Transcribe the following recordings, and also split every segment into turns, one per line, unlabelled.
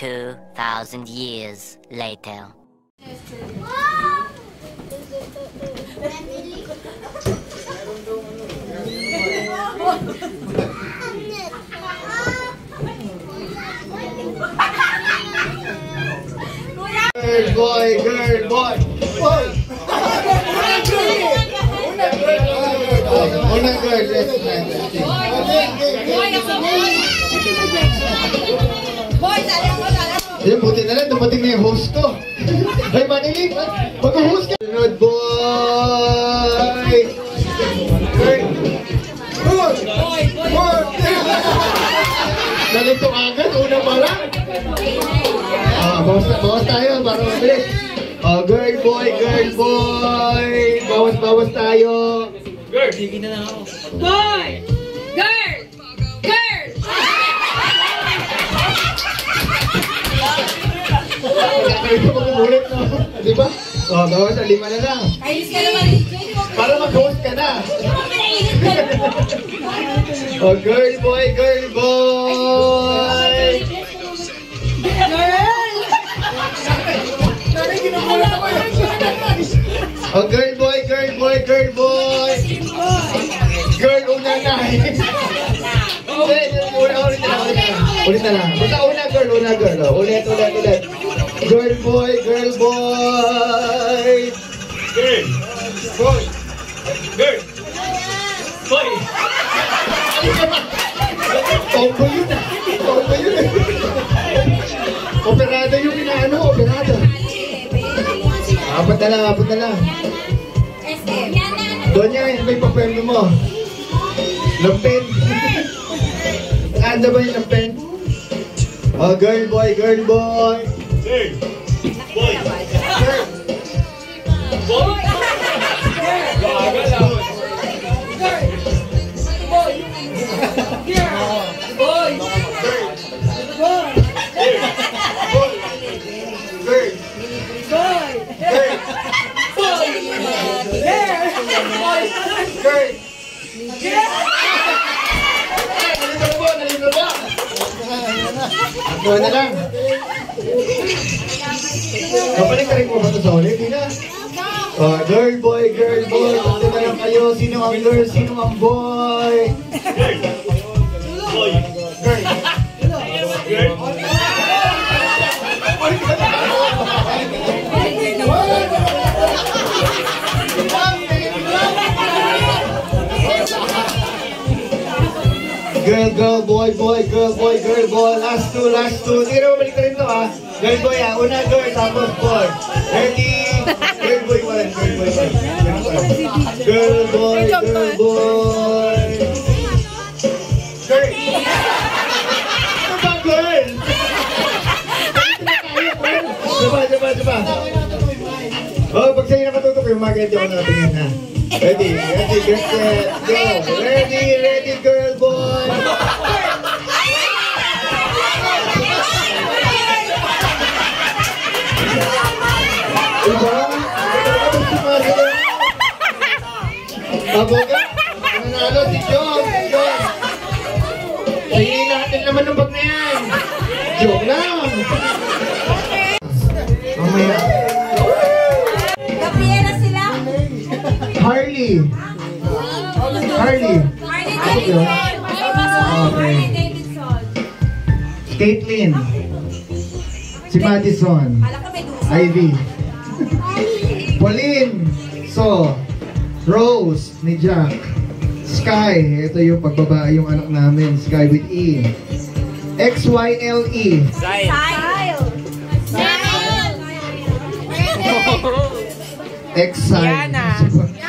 2,000 years later.
Girl, boy, girl, boy. Boy. Unang girl, Ayan, buti na lang, dumating na yung host ko. Ay, Maniling, mag-host ka. Good boy! Girl! Boy! Boy! Nalito agad, una pa lang. Bawas tayo para mabilis. Girl boy, girl boy. Bawas tayo.
Girl, sige na lang ako.
Boy! Girl! Girl!
Ito mag-umulit, no? Diba? Bawas na 5 na lang.
Ayos ka naman.
Para mag-host ka na. Girl boy, girl boy. Girl boy, girl boy, girl boy. Girl, una na. Ulit na lang. Basta una girl. Ulit. Girl boy, girl boy.
Girl! Boy! Girl! Boy!
Tombo yun ah. Operado yung inaano, operado. Apat na lang. Doon yan, may papel mo. Lampen. Anda ba yung lampen? Girl boy.
Girl! Boy!
Girl.
Boy! Gagal lang.
Doon na lang. Kapalik ka rin mo ba ito sa ulit? Hindi na. Girl boy. Punta na lang kayo. Sino ang girl? Sino ang boy?
Boy!
Girl.
Girl!
Girl, boy. Last two. Hindi na mabalik ka rin ito ah. Girl boy ah. Una girl, tapos boy. Ready? Girl boy pa rin. Girl boy. Girl. Ano ba girl? Diba? Pag sa'yo nakatutok yung mga ganito ako nakatingin na. Ready, get set, go! Ready, girl boy! Diba? Baboga? Nanalo si John! Tingin natin naman ng bag na yan! Joke lang! Mamaya.
Gabriela sila.
Harley
Davidson.
Caitlyn. Si Madison. Ivy. Pauline. Rose ni Jack. Sky. Ito yung pagbaba yung anak namin. Sky with E. XYLE.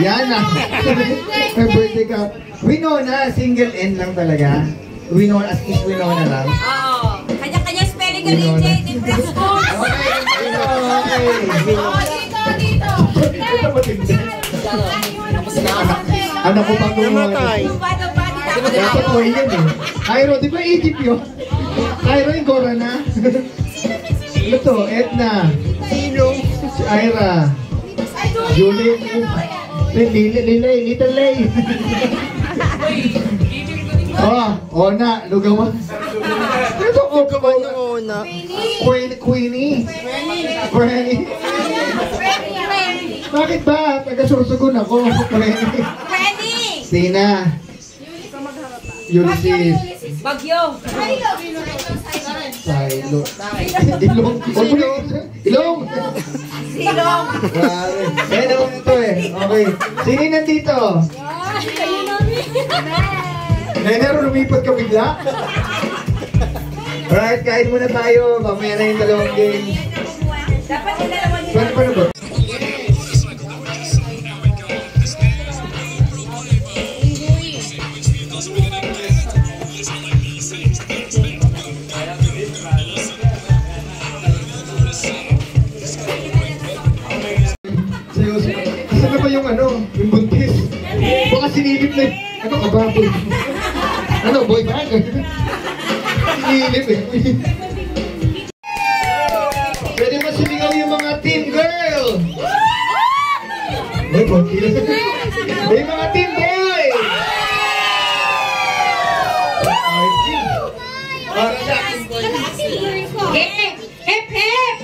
Yana. May birthday ka. Winona, single N lang talaga. Winona, as is Winona lang.
Oo. Kanya-kanya spelling ka rin, Jay. Different schools. Dito.
Ito matindi. Anak ko pang gumawa. Dapat mo yun eh. Cairo, di ba Egypt yun? Cairo yung Gora na. Ano to? Edna. Si Ira. Julie. Little Lay. Ona, lugawan. Ito, lugawan noon.
muna.
Queenie. Bakit ba? Taga-Sorsogon ako. Queenie. Sina. Ulysses.
Bagyo.
Silo. Ilong. Ilong.
Silong.
Grabe. Eh, naman ito eh. Okay. Sino nandito? Nenero, lumipat ka bigla? Alright, kain muna tayo. Mamaya na yung dalawang game.
Dapat yung dalawa nila.
Paano ba? Saan na ba yung yung buntis? Baka sinilip na ano ka ba? Ano, boy bag? Sinilip eh. Pwede ba sumigaw yung mga team girl? Ay, konti lang. Yung mga team boy! Para sa akin boy.
Hip! Hip! Hip!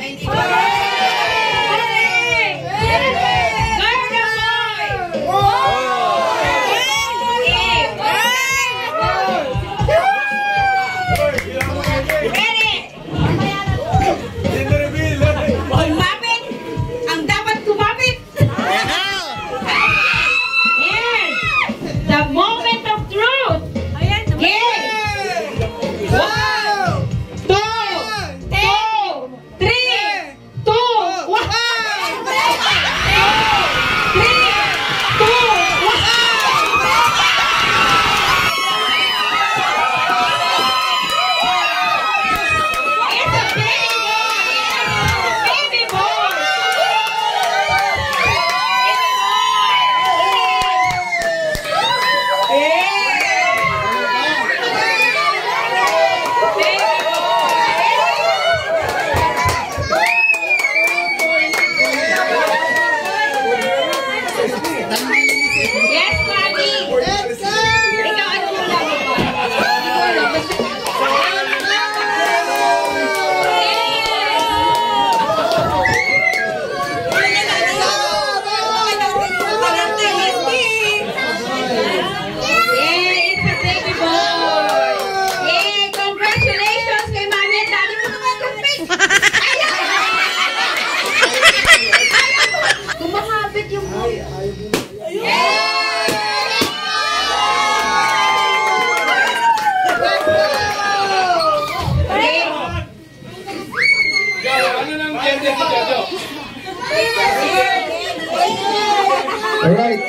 Alright.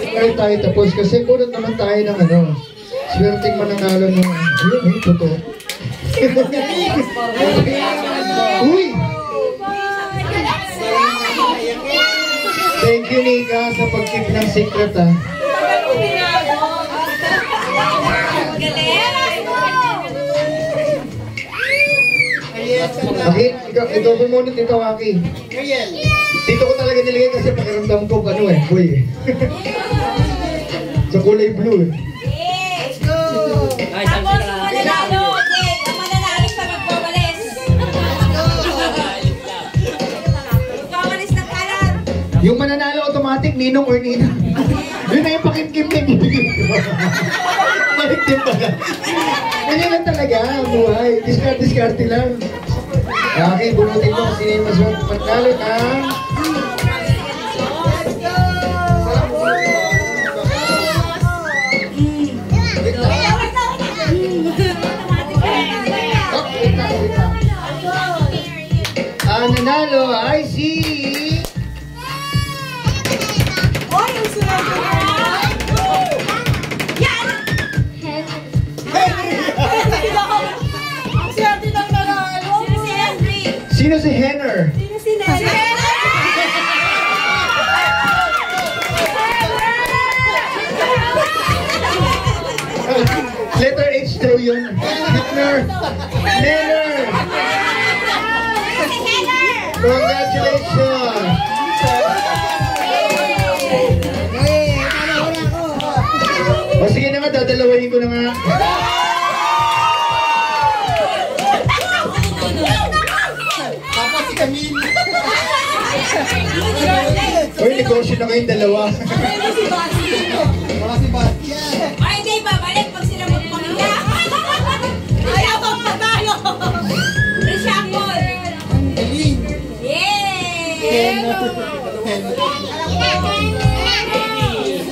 Alright tayo tapos kasi kunot naman tayo ng swerteng mananalo ng ayun, totoo. Uy! Thank you, Nika, sa pag-keep ng secret, ha. Aki, ikaw bumunot ito, Aki. Dito ko talaga nilagay kasi pakiramdam ko boy. Sa kulay blue.
Let's go! Tapos, mananalo. Okay, ang mananalo sa magpawalis. Magpawalis ng kalan.
Yung mananalo automatic, ninong or ninang. Yun na yung pakit-kim na ibibigay ko. Balik din pala. Ganyan lang talaga, buhay. Discard-discarte lang. Okay, bunutin ko kung sino yung mas manalo na. Ang nanalo ay si...
Oh, yung sunod. Yan!
Sino si Henner? Letter H daw yun. Henner. Henner. Congratulations. O sige na nga, dadalawahin ko na nga. Uy, negosyo na kayong dalawa.
Ay, hindi ba? Balik pag sila magpamilya. Ayaw pang patalo. Reshackle. Yay!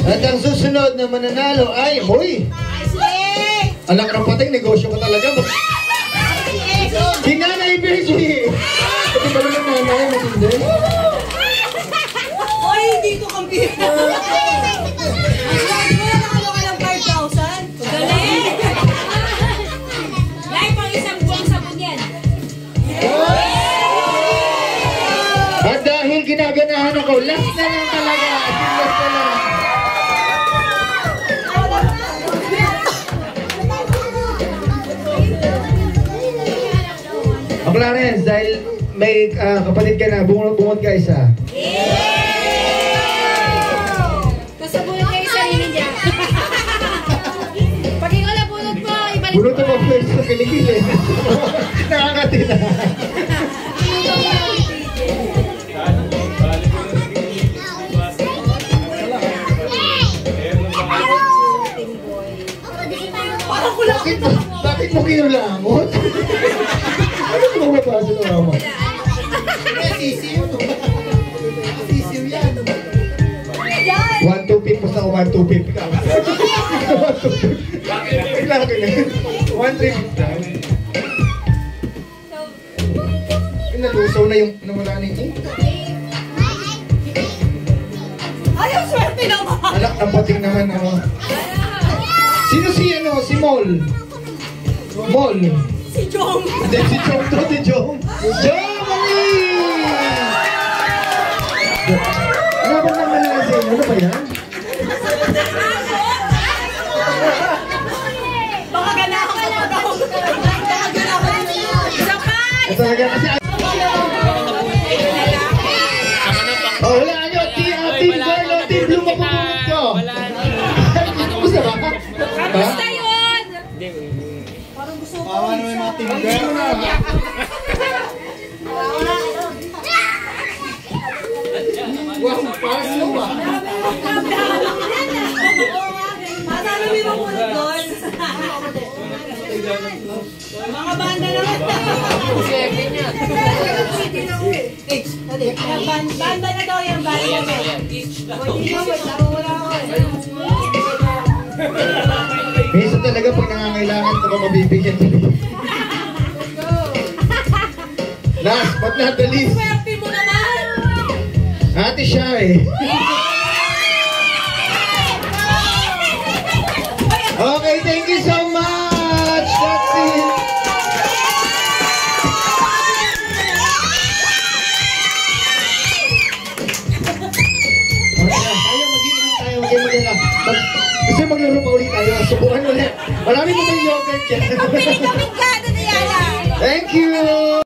At ang susunod na mananalo ay, boy! Anak ng pating, negosyo ko talaga. Si Nanay Virgie! Ito ba naman nanay, matindi?
Oy, dito kang pira. Wala nakalo ka ng 5,000. Galing! Dahil pang isang buwang sabon yan.
At dahil ginaganahan ako, last na lang talaga. Last na lang. O Clarence, dahil may kapatid ka na, bungot ka isa.
Kasabunod kayo sa sarili niya. Pag ikaw na bunod mo, ibalik
Bunot mo first sa kilikili. Nakakatina. Bakit mo kinulangot? Ano mo mabasa ng mama? Sisiw. Sisiw yan. 1-2-5 basta ako 1-2-5 ka. 1-2-5. Kailangan ko na. 1-3-5. Nalusaw na yung nawala na yung
Ayaw, swerte naman!
alak ng pating naman ako. Sino si Mol? Mol?
Si Jong!
Hindi, si Jong to, si Jong. Jong! Ano ba naman na kasi? Ano ba yan?
Baka ganahan ka pa daw. Baka ganahan ka na. Sapat!
Ito talaga kasi... Oh, wala nyo! Team girl o team blue mapupulot ko! Gusto ba?
Kamusta yun? Parang gusto ko.
Paano may mga team girl?
Wow, parang slow ah!
Masalo may mapunod doon. Mga banda naman. Banda na daw yung banda na.
Minsan talaga pag nangangailangan ko mabibigyan ko. Last but not the least,
Swerte mo naman.
Ate Shai. Okay, thank you so much. That's it. Tayo mag-iingat. Gusto maglaro pa ulit tayo. Subukan ulit. Marami mo yung yogurt yan.
Kapit ka, Diana.
Thank you.